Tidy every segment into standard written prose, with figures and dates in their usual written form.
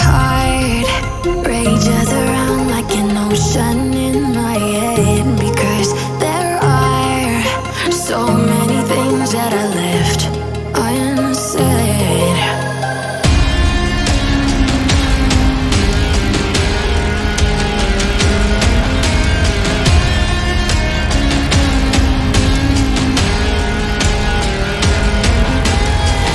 heart rages around like an ocean in my head, because there are so many things that I left unsaid.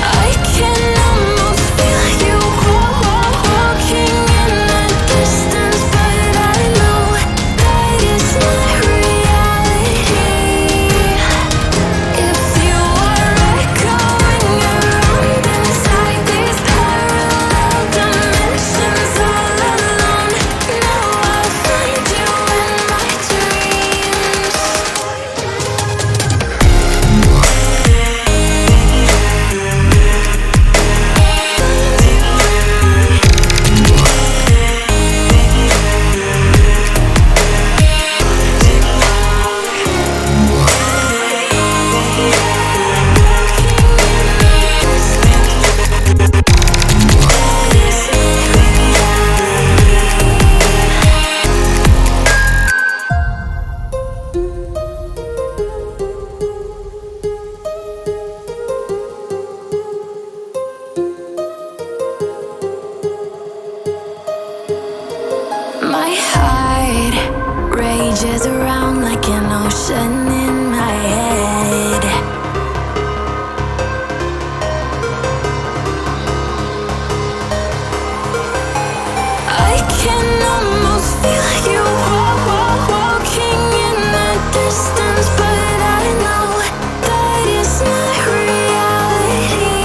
I can almost feel you walking in the distance, but I know that it's not reality. If you are echoing around inside these parallel dimensions all alone, now I'll find you in my dreams. My heart rages around like an ocean in my head. I can almost feel you walking in the distance, but I know that it's not reality.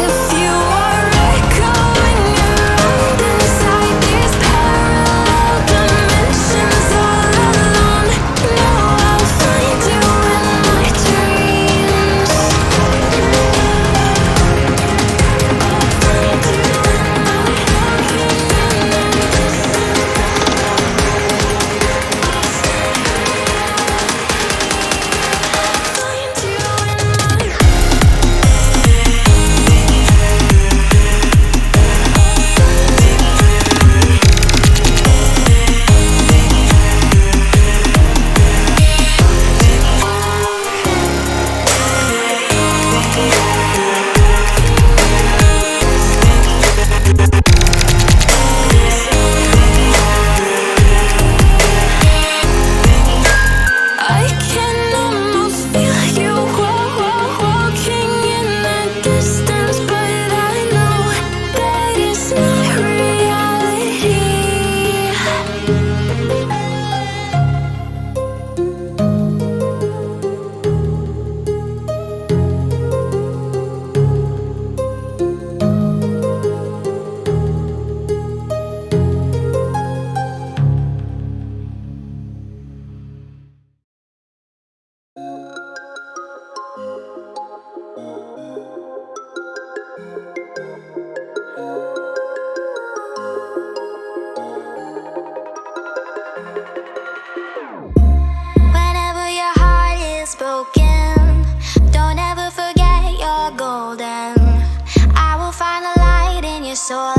If you are echoing around inside these parallel dimensions all alone, now I'll find you in my dreams. I can almost feel you walking in the distance, but I know that it's not reality. Whenever your heart is broken, don't ever forget you're golden. I will find a light in your soul.